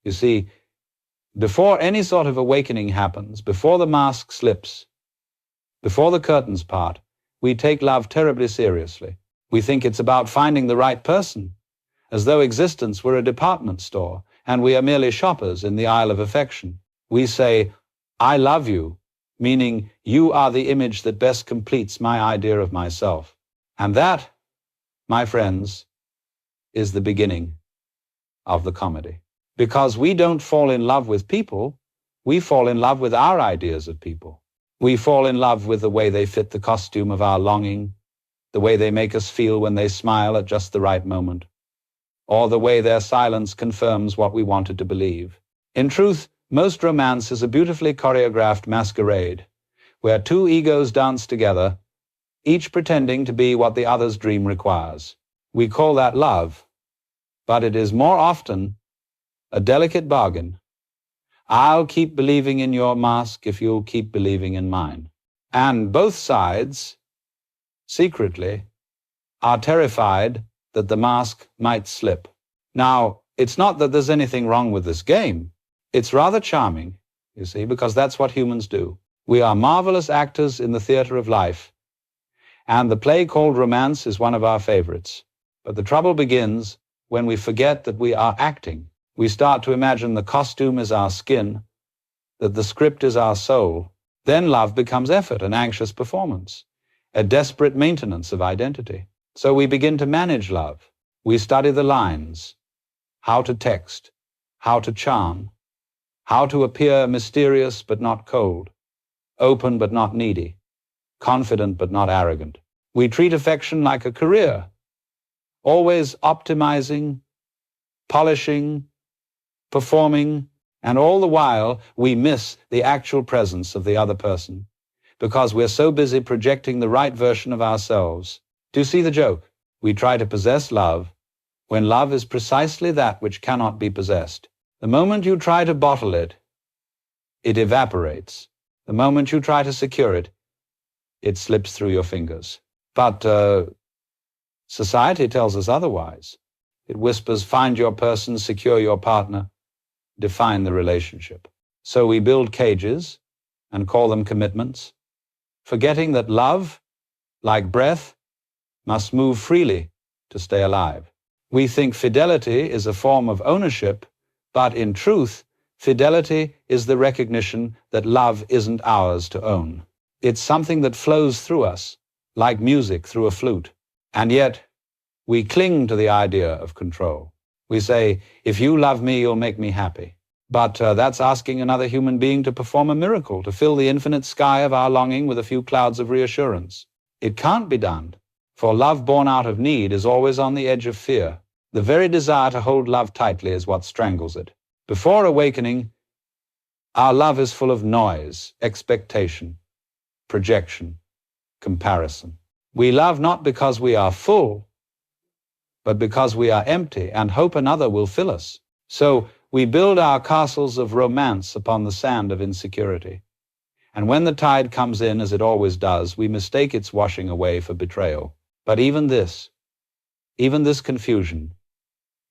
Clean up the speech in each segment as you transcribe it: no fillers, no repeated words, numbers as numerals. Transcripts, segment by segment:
You see, before any sort of awakening happens, before the mask slips, before the curtains part, we take love terribly seriously. We think it's about finding the right person, as though existence were a department store and we are merely shoppers in the aisle of affection. We say, "I love you," meaning you are the image that best completes my idea of myself. And that, my friends, is the beginning of the comedy. Because we don't fall in love with people, we fall in love with our ideas of people. We fall in love with the way they fit the costume of our longing, the way they make us feel when they smile at just the right moment, or the way their silence confirms what we wanted to believe. In truth, most romance is a beautifully choreographed masquerade, where two egos dance together, each pretending to be what the other's dream requires. We call that love, but it is more often a delicate bargain. I'll keep believing in your mask if you'll keep believing in mine. And both sides, secretly, are terrified that the mask might slip. Now, it's not that there's anything wrong with this game. It's rather charming, you see, because that's what humans do. We are marvelous actors in the theater of life, and the play called romance is one of our favorites. But the trouble begins when we forget that we are acting. We start to imagine the costume is our skin, that the script is our soul. Then love becomes effort, an anxious performance, a desperate maintenance of identity. So we begin to manage love. We study the lines, how to text, how to charm, how to appear mysterious but not cold, open but not needy, confident but not arrogant. We treat affection like a career, always optimizing, polishing, performing, and all the while we miss the actual presence of the other person because we're so busy projecting the right version of ourselves. Do you see the joke? We try to possess love when love is precisely that which cannot be possessed. The moment you try to bottle it, it evaporates. The moment you try to secure it, it slips through your fingers. But society tells us otherwise. It whispers, find your person, secure your partner, define the relationship. So we build cages and call them commitments, forgetting that love, like breath, must move freely to stay alive. We think fidelity is a form of ownership, but in truth, fidelity is the recognition that love isn't ours to own. It's something that flows through us, like music through a flute. And yet, we cling to the idea of control. We say, if you love me, you'll make me happy. But that's asking another human being to perform a miracle, to fill the infinite sky of our longing with a few clouds of reassurance. It can't be done, for love born out of need is always on the edge of fear. The very desire to hold love tightly is what strangles it. Before awakening, our love is full of noise, expectation, projection, comparison. We love not because we are full, but because we are empty and hope another will fill us. So we build our castles of romance upon the sand of insecurity. And when the tide comes in, as it always does, we mistake its washing away for betrayal. But even this confusion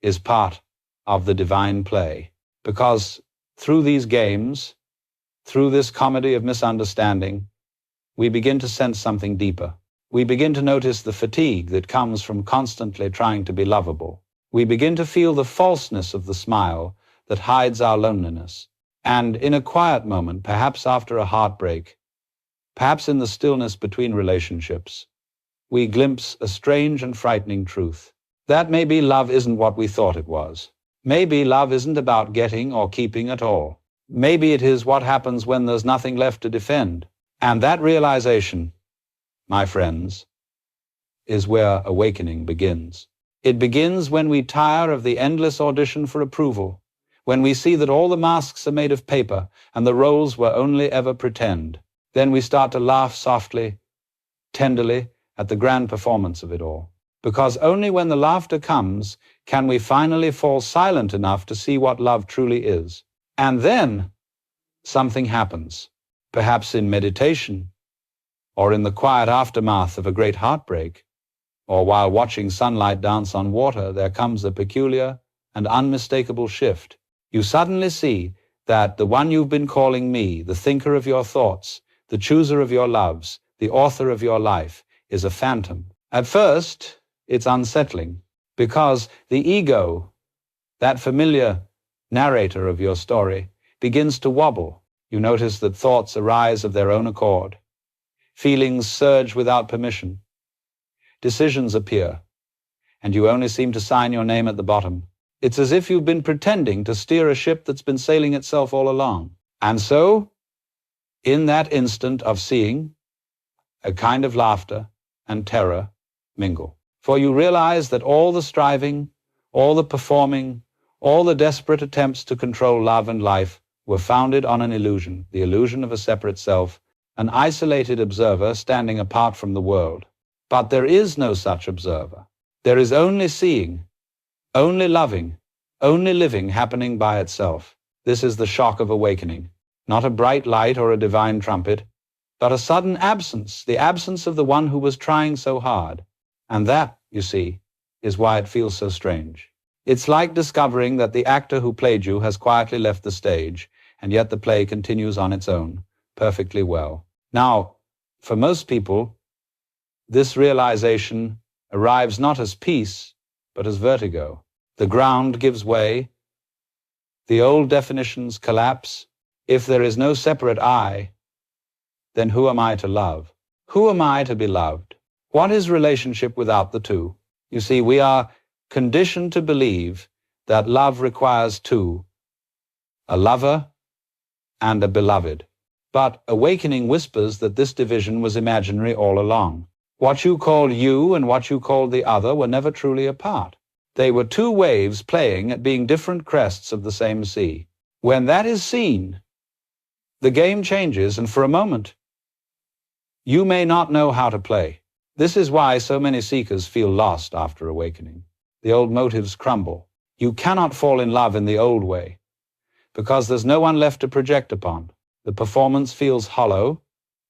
is part of the divine play. Because through these games, through this comedy of misunderstanding, we begin to sense something deeper. We begin to notice the fatigue that comes from constantly trying to be lovable. We begin to feel the falseness of the smile that hides our loneliness. And in a quiet moment, perhaps after a heartbreak, perhaps in the stillness between relationships, we glimpse a strange and frightening truth. That maybe love isn't what we thought it was. Maybe love isn't about getting or keeping at all. Maybe it is what happens when there's nothing left to defend. And that realization, my friends, is where awakening begins. It begins when we tire of the endless audition for approval, when we see that all the masks are made of paper and the roles were only ever pretend. Then we start to laugh softly, tenderly, at the grand performance of it all. Because only when the laughter comes can we finally fall silent enough to see what love truly is. And then something happens, perhaps in meditation, or in the quiet aftermath of a great heartbreak, or while watching sunlight dance on water, there comes a peculiar and unmistakable shift. You suddenly see that the one you've been calling me, the thinker of your thoughts, the chooser of your loves, the author of your life, is a phantom. At first, it's unsettling, because the ego, that familiar narrator of your story, begins to wobble. You notice that thoughts arise of their own accord. Feelings surge without permission. Decisions appear, and you only seem to sign your name at the bottom. It's as if you've been pretending to steer a ship that's been sailing itself all along. And so, in that instant of seeing, a kind of laughter and terror mingle. For you realize that all the striving, all the performing, all the desperate attempts to control love and life were founded on an illusion, the illusion of a separate self, an isolated observer standing apart from the world. But there is no such observer. There is only seeing, only loving, only living happening by itself. This is the shock of awakening, not a bright light or a divine trumpet, but a sudden absence, the absence of the one who was trying so hard. And that, you see, is why it feels so strange. It's like discovering that the actor who played you has quietly left the stage, and yet the play continues on its own, perfectly well. Now, for most people, this realization arrives not as peace, but as vertigo. The ground gives way. The old definitions collapse. If there is no separate I, then who am I to love? Who am I to be loved? What is relationship without the two? You see, we are conditioned to believe that love requires two, a lover and a beloved. But awakening whispers that this division was imaginary all along. What you called you and what you called the other were never truly apart. They were two waves playing at being different crests of the same sea. When that is seen, the game changes, and for a moment, you may not know how to play. This is why so many seekers feel lost after awakening. The old motives crumble. You cannot fall in love in the old way, because there's no one left to project upon. The performance feels hollow,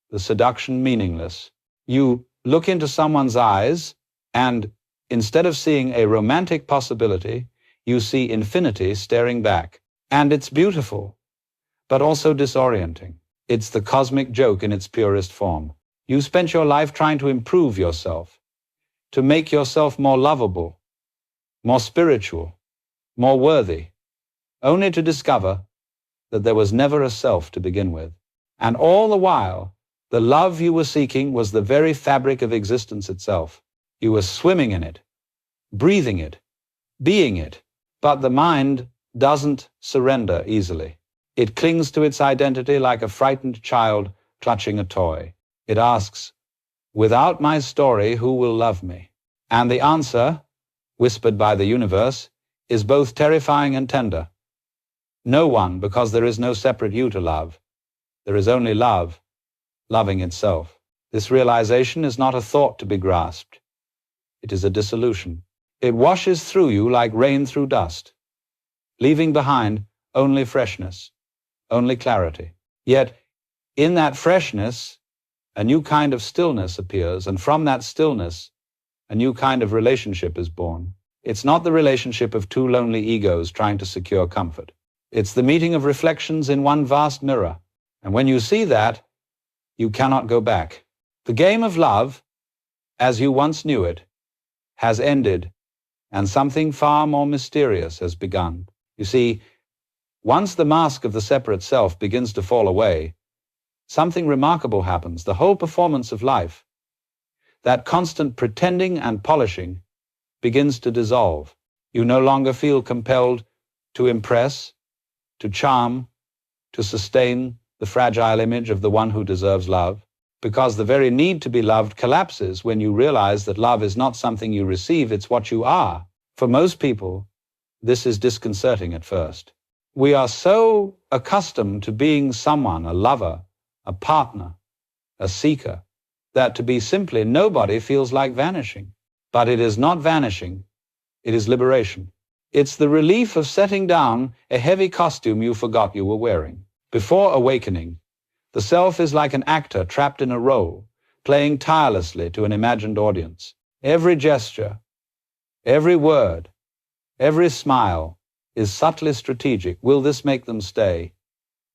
the seduction meaningless. You look into someone's eyes, and instead of seeing a romantic possibility, you see infinity staring back. And it's beautiful, but also disorienting. It's the cosmic joke in its purest form. You spent your life trying to improve yourself, to make yourself more lovable, more spiritual, more worthy, only to discover that there was never a self to begin with. And all the while, the love you were seeking was the very fabric of existence itself. You were swimming in it, breathing it, being it. But the mind doesn't surrender easily. It clings to its identity like a frightened child clutching a toy. It asks, without my story, who will love me? And the answer, whispered by the universe, is both terrifying and tender. No one, because there is no separate you to love. There is only love, loving itself. This realization is not a thought to be grasped. It is a dissolution. It washes through you like rain through dust, leaving behind only freshness, only clarity. Yet, in that freshness, a new kind of stillness appears, and from that stillness, a new kind of relationship is born. It's not the relationship of two lonely egos trying to secure comfort. It's the meeting of reflections in one vast mirror. And when you see that, you cannot go back. The game of love, as you once knew it, has ended, and something far more mysterious has begun. You see, once the mask of the separate self begins to fall away, something remarkable happens. The whole performance of life, that constant pretending and polishing, begins to dissolve. You no longer feel compelled to impress, to charm, to sustain the fragile image of the one who deserves love, because the very need to be loved collapses when you realize that love is not something you receive, it's what you are. For most people, this is disconcerting at first. We are so accustomed to being someone, a lover, a partner, a seeker, that to be simply nobody feels like vanishing. But it is not vanishing, it is liberation. It's the relief of setting down a heavy costume you forgot you were wearing. Before awakening, the self is like an actor trapped in a role, playing tirelessly to an imagined audience. Every gesture, every word, every smile is subtly strategic. Will this make them stay?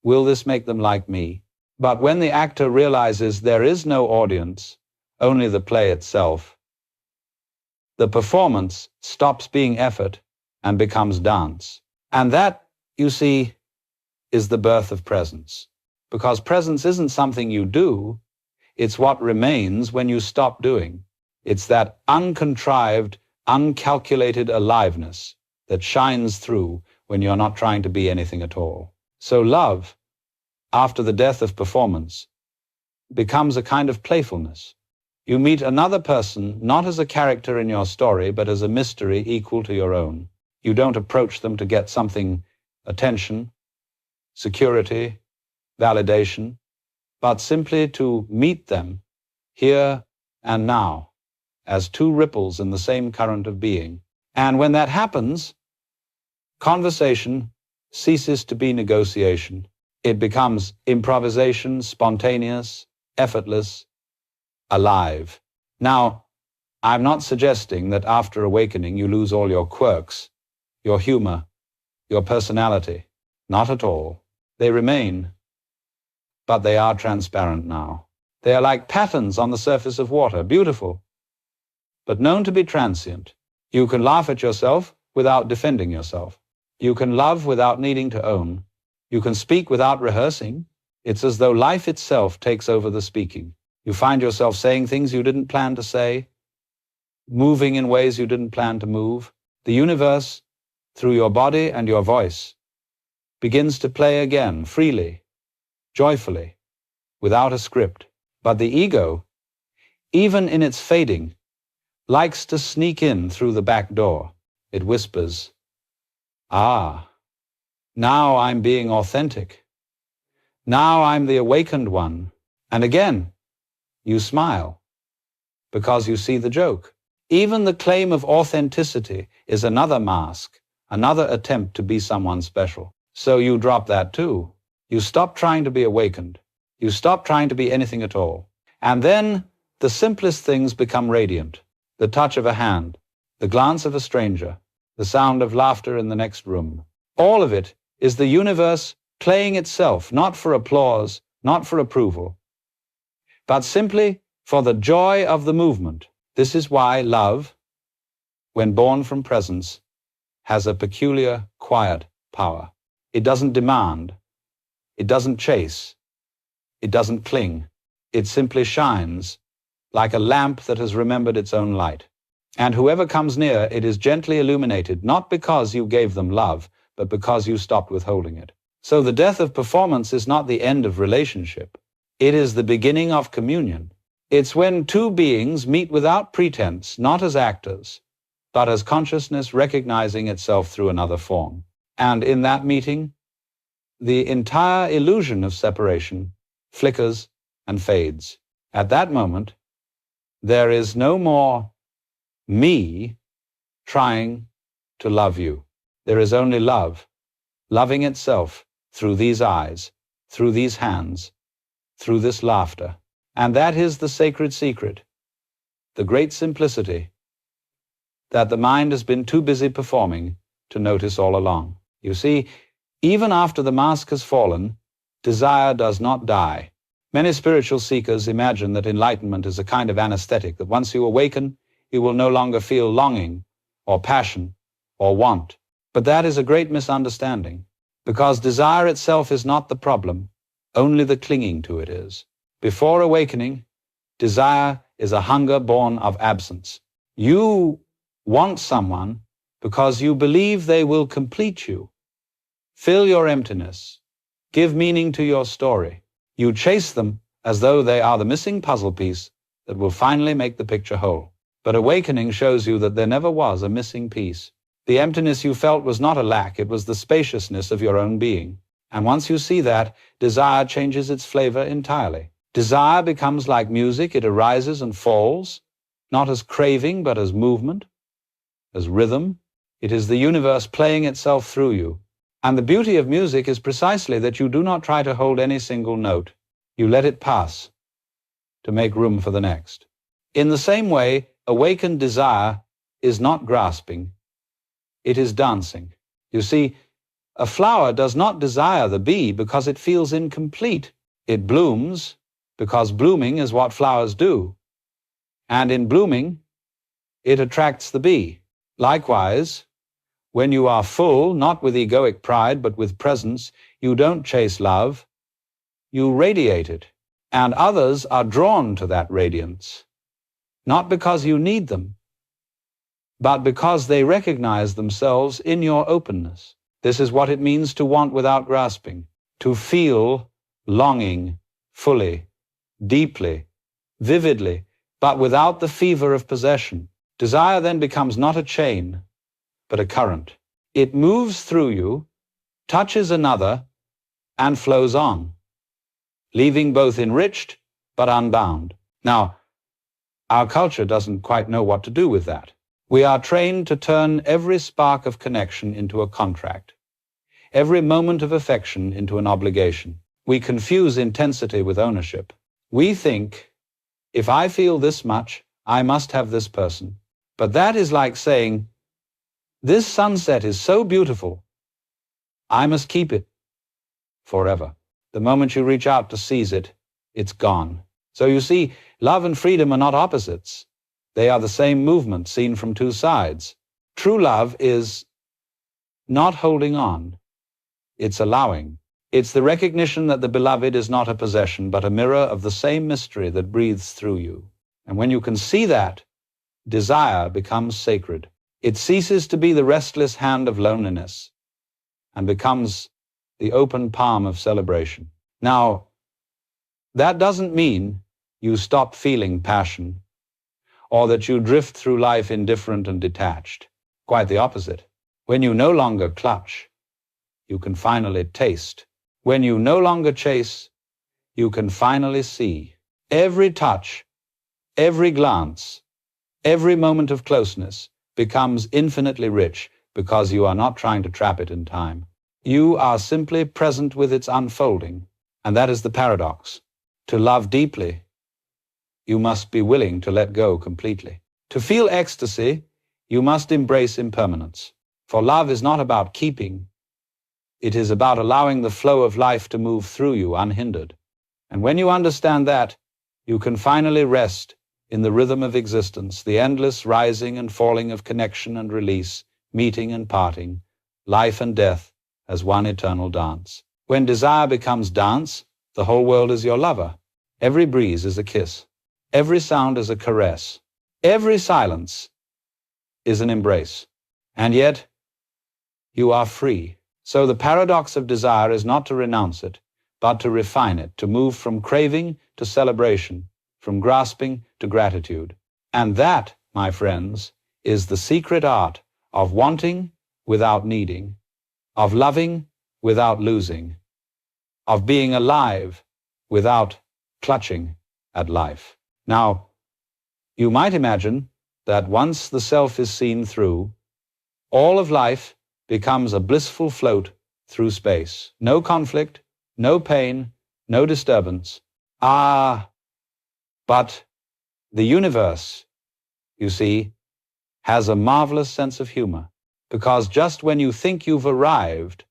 Will this make them like me? But when the actor realizes there is no audience, only the play itself, the performance stops being effort and becomes dance. And that, you see, is the birth of presence. Because presence isn't something you do, it's what remains when you stop doing. It's that uncontrived, uncalculated aliveness that shines through when you're not trying to be anything at all. So love, after the death of performance, becomes a kind of playfulness. You meet another person not as a character in your story, but as a mystery equal to your own. You don't approach them to get something, attention, security, validation, but simply to meet them here and now as two ripples in the same current of being. And when that happens, conversation ceases to be negotiation. It becomes improvisation, spontaneous, effortless, alive. Now, I'm not suggesting that after awakening you lose all your quirks, your humor, your personality. Not at all. They remain, but they are transparent now. They are like patterns on the surface of water, beautiful, but known to be transient. You can laugh at yourself without defending yourself. You can love without needing to own. You can speak without rehearsing. It's as though life itself takes over the speaking. You find yourself saying things you didn't plan to say, moving in ways you didn't plan to move. The universe, through your body and your voice, begins to play again, freely, joyfully, without a script. But the ego, even in its fading, likes to sneak in through the back door. It whispers, "Ah, now I'm being authentic. Now I'm the awakened one." And again, you smile, because you see the joke. Even the claim of authenticity is another mask, another attempt to be someone special. So you drop that too. You stop trying to be awakened. You stop trying to be anything at all. And then the simplest things become radiant. The touch of a hand, the glance of a stranger, the sound of laughter in the next room. All of it is the universe playing itself, not for applause, not for approval, but simply for the joy of the movement. This is why love, when born from presence, has a peculiar, quiet power. It doesn't demand. It doesn't chase. It doesn't cling. It simply shines like a lamp that has remembered its own light. And whoever comes near, it is gently illuminated, not because you gave them love, but because you stopped withholding it. So the death of performance is not the end of relationship. It is the beginning of communion. It's when two beings meet without pretense, not as actors, but as consciousness recognizing itself through another form. And in that meeting, the entire illusion of separation flickers and fades. At that moment, there is no more me trying to love you. There is only love, loving itself through these eyes, through these hands, through this laughter. And that is the sacred secret, the great simplicity that the mind has been too busy performing to notice all along. You see, even after the mask has fallen, desire does not die. Many spiritual seekers imagine that enlightenment is a kind of anesthetic, that once you awaken, you will no longer feel longing or passion or want. But that is a great misunderstanding, because desire itself is not the problem, only the clinging to it is. Before awakening, desire is a hunger born of absence. You want someone because you believe they will complete you, fill your emptiness, give meaning to your story. You chase them as though they are the missing puzzle piece that will finally make the picture whole. But awakening shows you that there never was a missing piece. The emptiness you felt was not a lack, it was the spaciousness of your own being. And once you see that, desire changes its flavor entirely. Desire becomes like music, it arises and falls, not as craving, but as movement, as rhythm. It is the universe playing itself through you. And the beauty of music is precisely that you do not try to hold any single note. You let it pass to make room for the next. In the same way, awakened desire is not grasping. It is dancing. You see, a flower does not desire the bee because it feels incomplete. It blooms because blooming is what flowers do. And in blooming, it attracts the bee. Likewise, when you are full, not with egoic pride, but with presence, you don't chase love, you radiate it. And others are drawn to that radiance, not because you need them, but because they recognize themselves in your openness. This is what it means to want without grasping, to feel longing fully, deeply, vividly, but without the fever of possession. Desire then becomes not a chain, but a current. It moves through you, touches another, and flows on, leaving both enriched but unbound. Now, our culture doesn't quite know what to do with that. We are trained to turn every spark of connection into a contract, every moment of affection into an obligation. We confuse intensity with ownership. We think, if I feel this much, I must have this person. But that is like saying, this sunset is so beautiful, I must keep it forever. The moment you reach out to seize it, it's gone. So you see, love and freedom are not opposites. They are the same movement seen from two sides. True love is not holding on. It's allowing. It's the recognition that the beloved is not a possession, but a mirror of the same mystery that breathes through you. And when you can see that, desire becomes sacred. It ceases to be the restless hand of loneliness and becomes the open palm of celebration. Now, that doesn't mean you stop feeling passion or that you drift through life indifferent and detached. Quite the opposite. When you no longer clutch, you can finally taste. When you no longer chase, you can finally see. Every touch, every glance, every moment of closeness becomes infinitely rich because you are not trying to trap it in time. You are simply present with its unfolding, and that is the paradox. To love deeply, you must be willing to let go completely. To feel ecstasy, you must embrace impermanence. For love is not about keeping. It is about allowing the flow of life to move through you unhindered. And when you understand that, you can finally rest in the rhythm of existence, the endless rising and falling of connection and release, meeting and parting, life and death as one eternal dance. When desire becomes dance, the whole world is your lover. Every breeze is a kiss. Every sound is a caress. Every silence is an embrace. And yet, you are free. So the paradox of desire is not to renounce it, but to refine it, to move from craving to celebration, from grasping to gratitude. And that, my friends, is the secret art of wanting without needing, of loving without losing, of being alive without clutching at life. Now, you might imagine that once the self is seen through, all of life becomes a blissful float through space. No conflict, no pain, no disturbance. But the universe, you see, has a marvelous sense of humor, because just when you think you've arrived,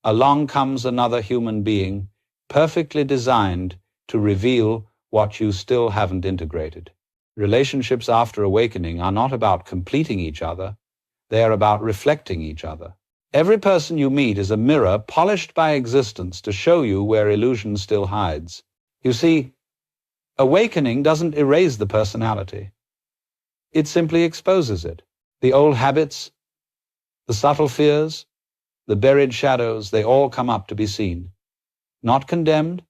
along comes another human being, perfectly designed to reveal what you still haven't integrated. Relationships after awakening are not about completing each other, they are about reflecting each other. Every person you meet is a mirror polished by existence to show you where illusion still hides. You see, awakening doesn't erase the personality. It simply exposes it. The old habits, the subtle fears, the buried shadows, they all come up to be seen. Not condemned,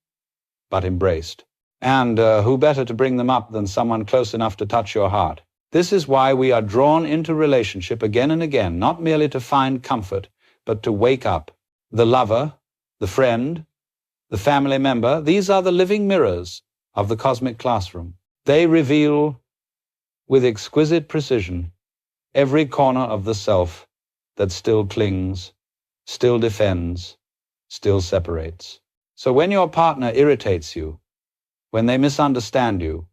but embraced. And who better to bring them up than someone close enough to touch your heart? This is why we are drawn into relationship again and again, not merely to find comfort, but to wake up. The lover, the friend, the family member, these are the living mirrors of the cosmic classroom. They reveal with exquisite precision every corner of the self that still clings, still defends, still separates. So when your partner irritates you, when they misunderstand you,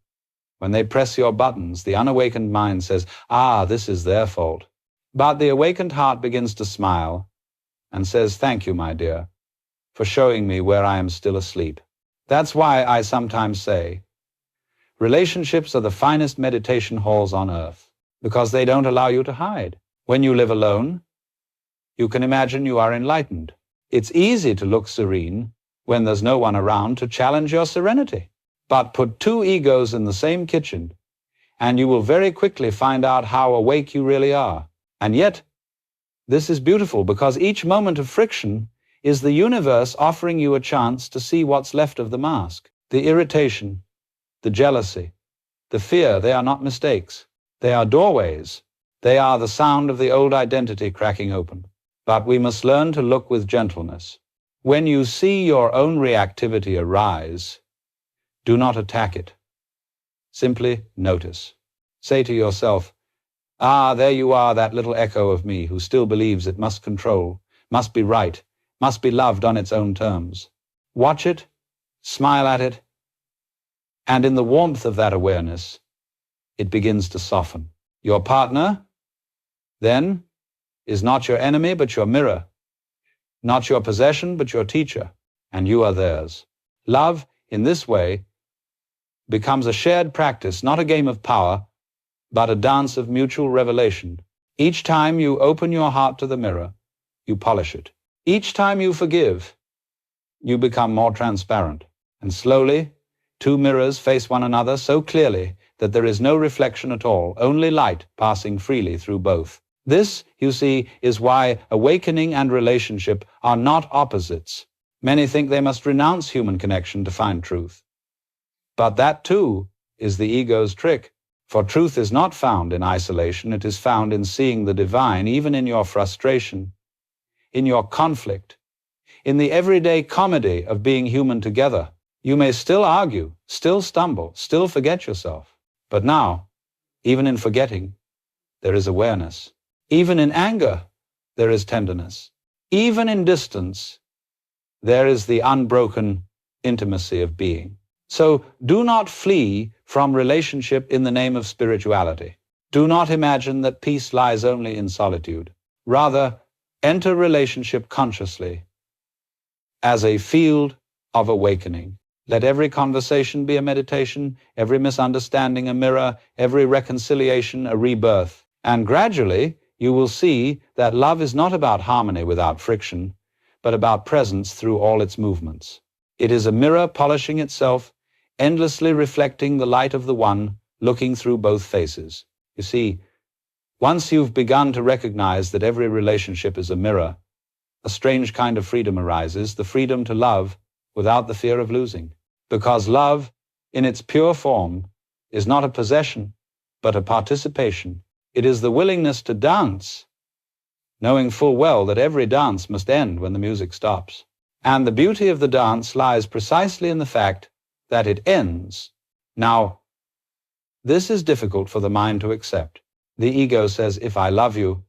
when they press your buttons, the unawakened mind says, this is their fault. But the awakened heart begins to smile and says, "Thank you, my dear, for showing me where I am still asleep." That's why I sometimes say, relationships are the finest meditation halls on earth, because they don't allow you to hide. When you live alone, you can imagine you are enlightened. It's easy to look serene when there's no one around to challenge your serenity. But put two egos in the same kitchen, and you will very quickly find out how awake you really are. And yet, this is beautiful because each moment of friction is the universe offering you a chance to see what's left of the mask. The irritation, the jealousy, the fear, they are not mistakes. They are doorways. They are the sound of the old identity cracking open. But we must learn to look with gentleness. When you see your own reactivity arise, do not attack it. Simply notice. Say to yourself, "Ah, there you are, that little echo of me who still believes it must control, must be right, must be loved on its own terms." Watch it, smile at it, and in the warmth of that awareness, it begins to soften. Your partner, then, is not your enemy but your mirror, not your possession but your teacher, and you are theirs. Love, in this way, becomes a shared practice, not a game of power, but a dance of mutual revelation. Each time you open your heart to the mirror, you polish it. Each time you forgive, you become more transparent. And slowly, two mirrors face one another so clearly that there is no reflection at all, only light passing freely through both. This, you see, is why awakening and relationship are not opposites. Many think they must renounce human connection to find truth. But that, too, is the ego's trick. For truth is not found in isolation, it is found in seeing the divine, even in your frustration, in your conflict, in the everyday comedy of being human together. You may still argue, still stumble, still forget yourself. But now, even in forgetting, there is awareness. Even in anger, there is tenderness. Even in distance, there is the unbroken intimacy of being. So do not flee from relationship in the name of spirituality. Do not imagine that peace lies only in solitude. Rather, enter relationship consciously as a field of awakening. Let every conversation be a meditation, every misunderstanding a mirror, every reconciliation a rebirth. And gradually, you will see that love is not about harmony without friction, but about presence through all its movements. It is a mirror polishing itself, endlessly reflecting the light of the one, looking through both faces. You see, once you've begun to recognize that every relationship is a mirror, a strange kind of freedom arises, the freedom to love without the fear of losing. Because love, in its pure form, is not a possession, but a participation. It is the willingness to dance, knowing full well that every dance must end when the music stops. And the beauty of the dance lies precisely in the fact that it ends. Now, this is difficult for the mind to accept. The ego says, if I love you,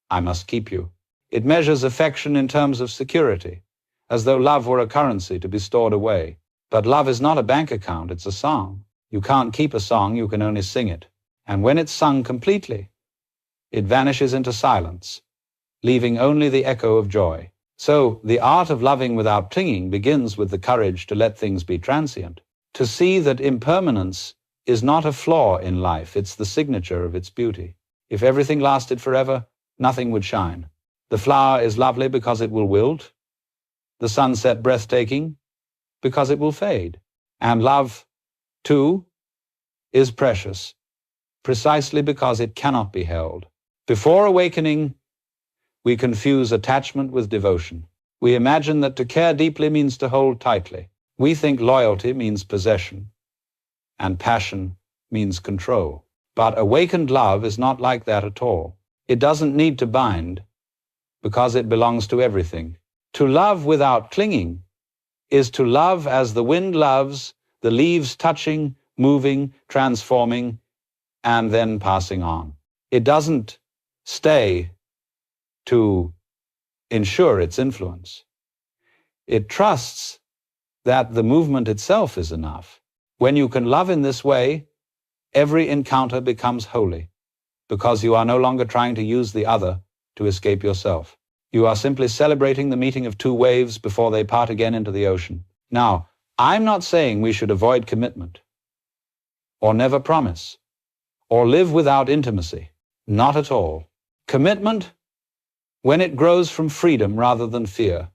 I must keep you. It measures affection in terms of security, as though love were a currency to be stored away. But love is not a bank account, it's a song. You can't keep a song, you can only sing it. And when it's sung completely, it vanishes into silence, leaving only the echo of joy. So, the art of loving without clinging begins with the courage to let things be transient, to see that impermanence is not a flaw in life, it's the signature of its beauty. If everything lasted forever, nothing would shine. The flower is lovely because it will wilt, the sunset breathtaking because it will fade. And love, too, is precious, precisely because it cannot be held. Before awakening, we confuse attachment with devotion. We imagine that to care deeply means to hold tightly. We think loyalty means possession, and passion means control. But awakened love is not like that at all. It doesn't need to bind, because it belongs to everything. To love without clinging is to love as the wind loves, the leaves touching, moving, transforming, and then passing on. It doesn't stay to ensure its influence. It trusts that the movement itself is enough. When you can love in this way, every encounter becomes holy, because you are no longer trying to use the other to escape yourself. You are simply celebrating the meeting of two waves before they part again into the ocean. Now, I'm not saying we should avoid commitment, or never promise, or live without intimacy. Not at all. Commitment, when it grows from freedom rather than fear,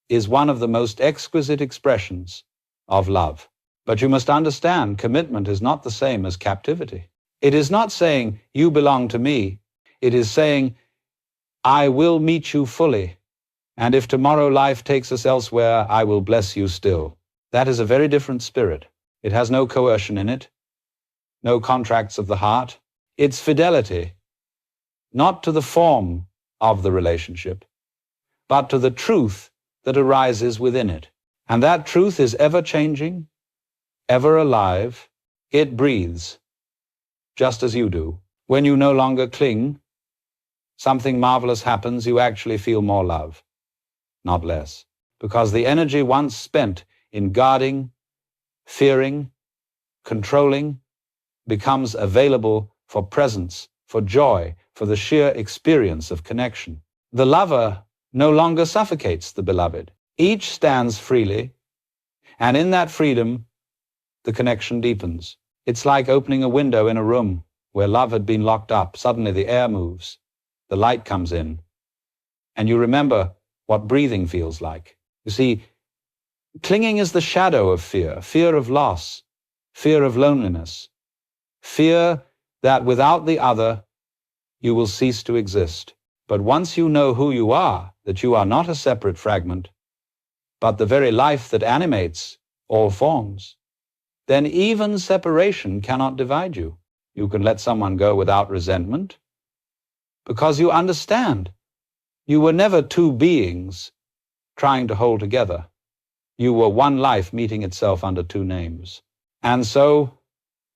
is one of the most exquisite expressions of love. But you must understand, commitment is not the same as captivity. It is not saying, you belong to me. It is saying, I will meet you fully, and if tomorrow life takes us elsewhere, I will bless you still. That is a very different spirit. It has no coercion in it, no contracts of the heart. It's fidelity, not to the form of the relationship, but to the truth that arises within it. And that truth is ever changing, ever alive. It breathes, just as you do. When you no longer cling, something marvelous happens. You actually feel more love, not less, because the energy once spent in guarding, fearing, controlling, becomes available for presence, for joy, for the sheer experience of connection. The lover no longer suffocates the beloved. Each stands freely, and in that freedom, the connection deepens. It's like opening a window in a room where love had been locked up. Suddenly the air moves, the light comes in, and you remember what breathing feels like. You see, clinging is the shadow of fear, fear of loss, fear of loneliness, fear that without the other, you will cease to exist. But once you know who you are, that you are not a separate fragment, but the very life that animates all forms, then even separation cannot divide you. You can let someone go without resentment, because you understand you were never two beings trying to hold together. You were one life meeting itself under two names. And so,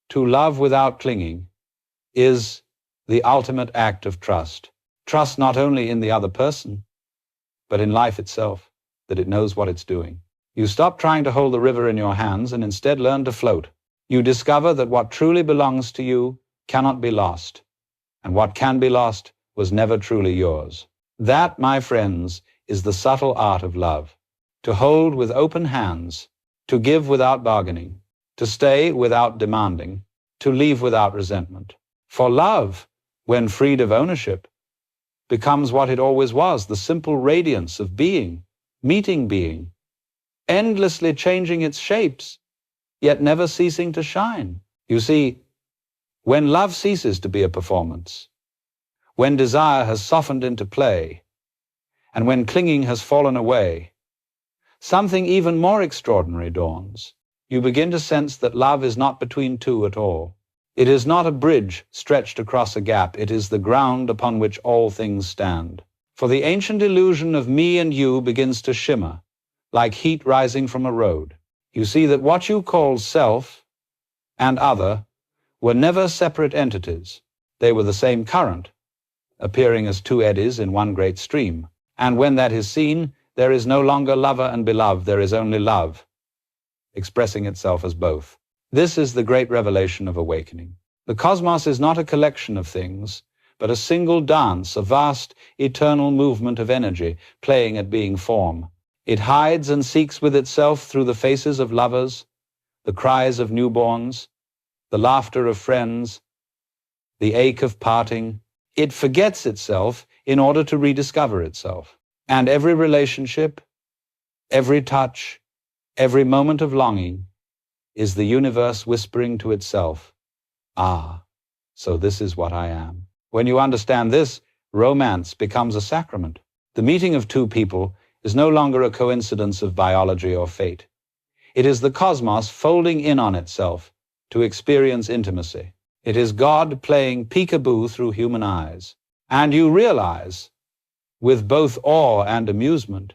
to love without clinging is the ultimate act of trust. Trust not only in the other person, but in life itself, that it knows what it's doing. You stop trying to hold the river in your hands and instead learn to float. You discover that what truly belongs to you cannot be lost, and what can be lost was never truly yours. That, my friends, is the subtle art of love. To hold with open hands, to give without bargaining, to stay without demanding, to leave without resentment. For love, when freed of ownership, becomes what it always was, the simple radiance of being, meeting being, endlessly changing its shapes, yet never ceasing to shine. You see, when love ceases to be a performance, when desire has softened into play, and when clinging has fallen away, something even more extraordinary dawns. You begin to sense that love is not between two at all. It is not a bridge stretched across a gap. It is the ground upon which all things stand. For the ancient illusion of me and you begins to shimmer, like heat rising from a road. You see that what you call self and other were never separate entities. They were the same current, appearing as two eddies in one great stream. And when that is seen, there is no longer lover and beloved, there is only love, expressing itself as both. This is the great revelation of awakening. The cosmos is not a collection of things, but a single dance, a vast, eternal movement of energy, playing at being form. It hides and seeks with itself through the faces of lovers, the cries of newborns, the laughter of friends, the ache of parting. It forgets itself in order to rediscover itself. And every relationship, every touch, every moment of longing is the universe whispering to itself, ah, so this is what I am. When you understand this, romance becomes a sacrament. The meeting of two people is no longer a coincidence of biology or fate. It is the cosmos folding in on itself to experience intimacy. It is God playing peekaboo through human eyes. And you realize, with both awe and amusement,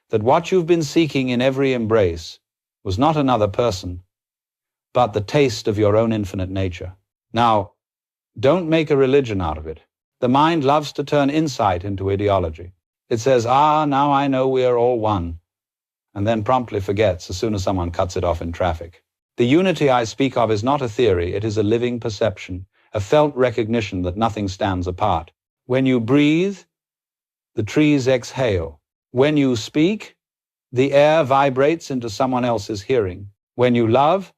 that what you've been seeking in every embrace was not another person, but the taste of your own infinite nature. Now, don't make a religion out of it. The mind loves to turn insight into ideology. It says, now I know we are all one, and then promptly forgets as soon as someone cuts it off in traffic. The unity I speak of is not a theory, it is a living perception, a felt recognition that nothing stands apart. When you breathe, the trees exhale. When you speak, the air vibrates into someone else's hearing. When you love,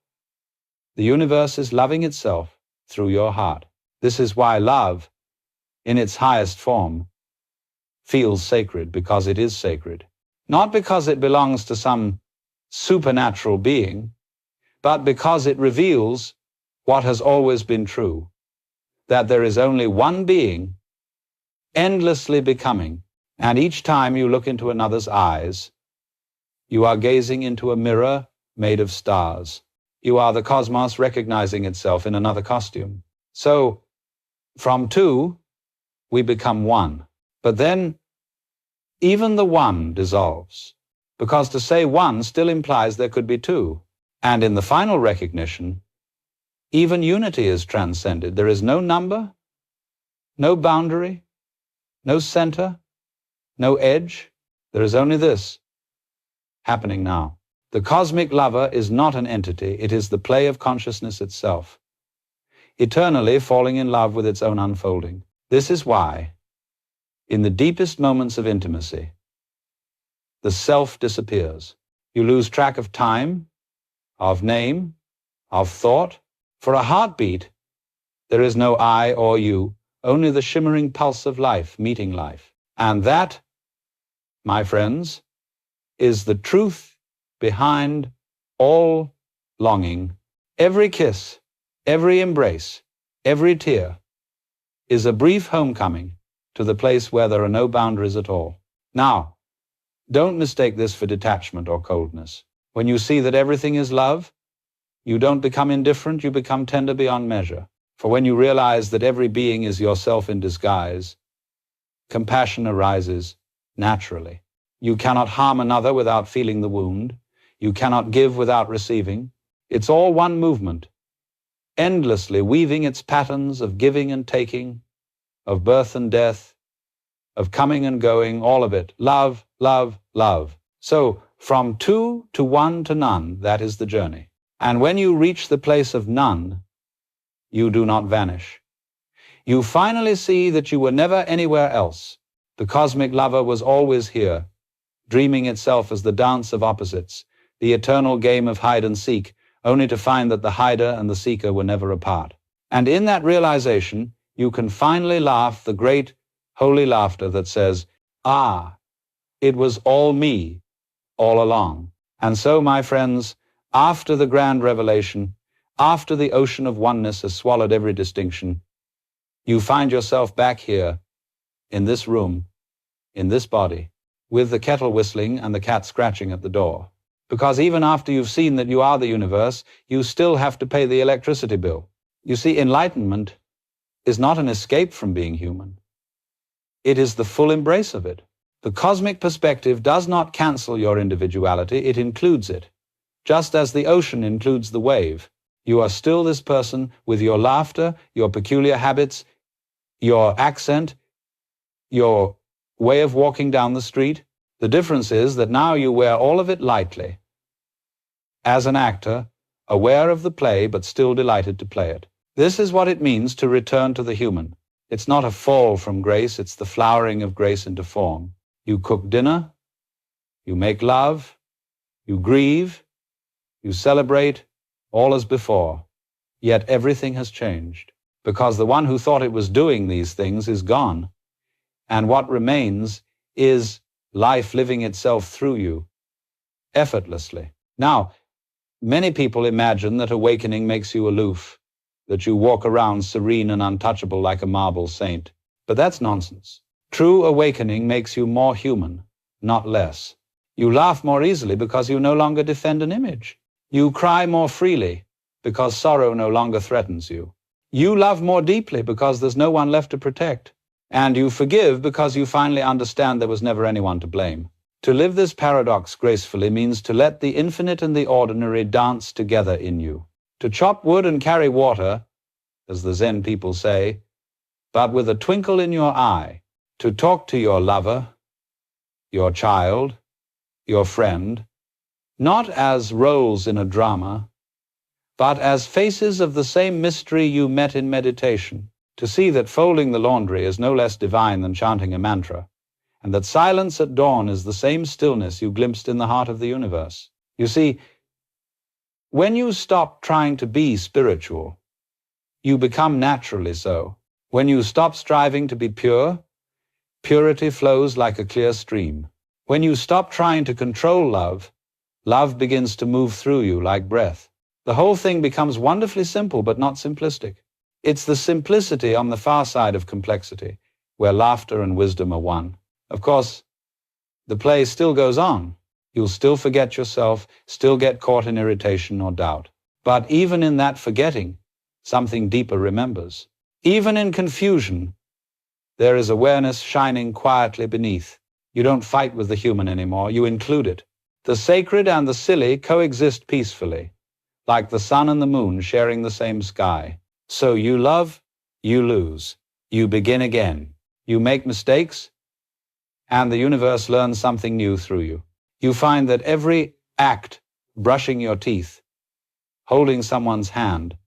the universe is loving itself through your heart. This is why love, in its highest form, feels sacred, because it is sacred. Not because it belongs to some supernatural being, but because it reveals what has always been true, that there is only one being, endlessly becoming, and each time you look into another's eyes, you are gazing into a mirror made of stars. You are the cosmos recognizing itself in another costume. So, from two, we become one. But then, even the one dissolves, because to say one still implies there could be two. And in the final recognition, even unity is transcended. There is no number, no boundary, no center, no edge. There is only this happening now. The cosmic lover is not an entity, it is the play of consciousness itself, eternally falling in love with its own unfolding. This is why, in the deepest moments of intimacy, the self disappears. You lose track of time, of name, of thought. For a heartbeat, there is no I or you, only the shimmering pulse of life meeting life. And that, my friends, is the truth behind all longing. Every kiss, every embrace, every tear is a brief homecoming to the place where there are no boundaries at all. Now, don't mistake this for detachment or coldness. When you see that everything is love, you don't become indifferent, you become tender beyond measure. For when you realize that every being is yourself in disguise, compassion arises naturally. You cannot harm another without feeling the wound. You cannot give without receiving. It's all one movement, endlessly weaving its patterns of giving and taking, of birth and death, of coming and going, all of it. Love, love, love. So, from two to one to none, that is the journey. And when you reach the place of none, you do not vanish. You finally see that you were never anywhere else. The cosmic lover was always here, dreaming itself as the dance of opposites, the eternal game of hide and seek, only to find that the hider and the seeker were never apart. And in that realization, you can finally laugh the great, holy laughter that says, "Ah, it was all me, all along." And so, my friends, after the grand revelation, after the ocean of oneness has swallowed every distinction, you find yourself back here, in this room, in this body, with the kettle whistling and the cat scratching at the door. Because even after you've seen that you are the universe, you still have to pay the electricity bill. You see, enlightenment is not an escape from being human. It is the full embrace of it. The cosmic perspective does not cancel your individuality, it includes it. Just as the ocean includes the wave, you are still this person with your laughter, your peculiar habits, your accent, your way of walking down the street. The difference is that now you wear all of it lightly, as an actor, aware of the play but still delighted to play it. This is what it means to return to the human. It's not a fall from grace, it's the flowering of grace into form. You cook dinner, you make love, you grieve, you celebrate, all as before. Yet everything has changed, because the one who thought it was doing these things is gone, and what remains is life living itself through you, effortlessly. Now, many people imagine that awakening makes you aloof, that you walk around serene and untouchable like a marble saint. But that's nonsense. True awakening makes you more human, not less. You laugh more easily because you no longer defend an image. You cry more freely because sorrow no longer threatens you. You love more deeply because there's no one left to protect. And you forgive because you finally understand there was never anyone to blame. To live this paradox gracefully means to let the infinite and the ordinary dance together in you. To chop wood and carry water, as the Zen people say, but with a twinkle in your eye. To talk to your lover, your child, your friend, not as roles in a drama, but as faces of the same mystery you met in meditation. To see that folding the laundry is no less divine than chanting a mantra, and that silence at dawn is the same stillness you glimpsed in the heart of the universe. You see, when you stop trying to be spiritual, you become naturally so. When you stop striving to be pure, purity flows like a clear stream. When you stop trying to control love, love begins to move through you like breath. The whole thing becomes wonderfully simple but not simplistic. It's the simplicity on the far side of complexity, where laughter and wisdom are one. Of course, the play still goes on. You'll still forget yourself, still get caught in irritation or doubt. But even in that forgetting, something deeper remembers. Even in confusion, there is awareness shining quietly beneath. You don't fight with the human anymore, you include it. The sacred and the silly coexist peacefully, like the sun and the moon sharing the same sky. So you love, you lose, you begin again. You make mistakes, and the universe learns something new through you. You find that every act, brushing your teeth, holding someone's hand,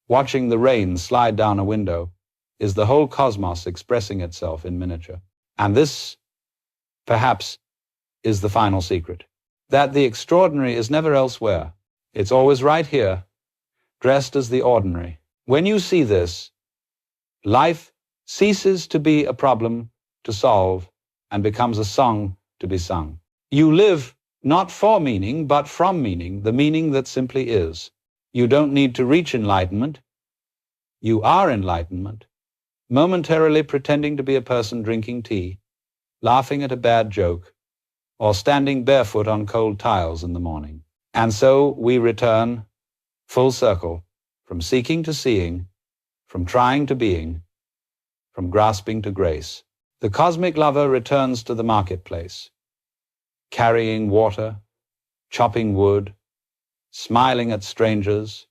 watching the rain slide down a window, is the whole cosmos expressing itself in miniature. And this, perhaps, is the final secret. That the extraordinary is never elsewhere. It's always right here, dressed as the ordinary. When you see this, life ceases to be a problem to solve and becomes a song to be sung. You live not for meaning, but from meaning, the meaning that simply is. You don't need to reach enlightenment. You are enlightenment, momentarily pretending to be a person drinking tea, laughing at a bad joke, or standing barefoot on cold tiles in the morning. And so we return, full circle, from seeking to seeing, from trying to being, from grasping to grace. The cosmic lover returns to the marketplace, carrying water, chopping wood, smiling at strangers,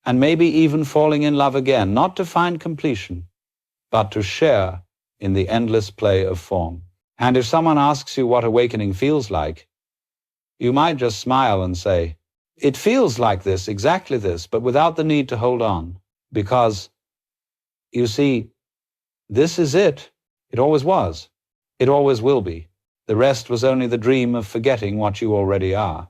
and maybe even falling in love again, not to find completion, but to share in the endless play of form. And if someone asks you what awakening feels like, you might just smile and say, it feels like this, exactly this, but without the need to hold on. Because, you see, this is it. It always was. It always will be. The rest was only the dream of forgetting what you already are.